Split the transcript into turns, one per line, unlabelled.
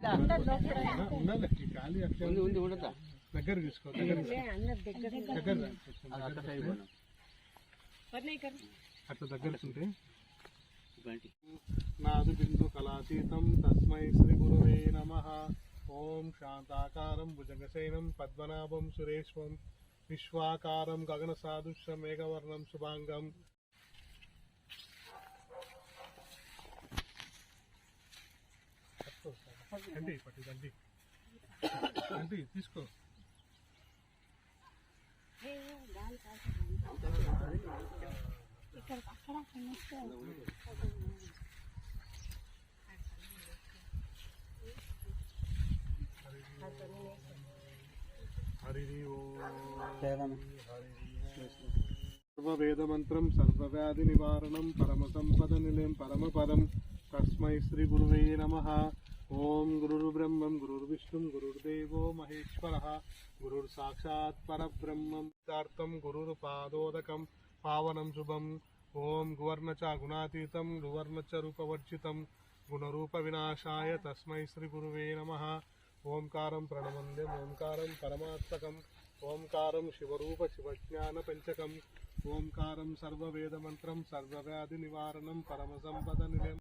ఉండాలి ఖాళీ అట్లా దగ్గర తీసుకో అట్లా దగ్గర ఉంటే నాదు బిందు కళాతీతం తస్మై శ్రీ గురువే నమః. ఓం శాంతాకారం భుజగశయనం పద్మనాభం సురేశ్వం విశ్వాకారం గగన సాదృశ్యం మేఘవర్ణం శుభాంగం. పట్టి తీసుకో సర్వవేదమంత్రం సర్వవ్యాధి నివారణం పరమ సంపద నిలయం పరమపదం తస్మై శ్రీ గురువే నమః. ఓం గురుర్బ్రహ్మం గురుర్విష్ణుం గురుర్దేవో మహేశ్వరః గురుర్ సాక్షాత్ పరబ్రహ్మం సిద్ధార్థం గురుర్పాదోదకం పావనం శుభం. ఓం గువర్ణ చ గుణాతీతం గువర్ణ చ రూపవర్జితం గుణరూప వినాశాయ తస్మై శ్రీ గురువే నమః. ఓంకారం ప్రణవంద్యం ఓంకారం పరమాత్మకం ఓంకారం శివరూప శివజ్ఞాన పంచకం ఓంకారం సర్వవేదమంత్రం సర్వవ్యాధి నివారణం పరమ సంపద నిలయం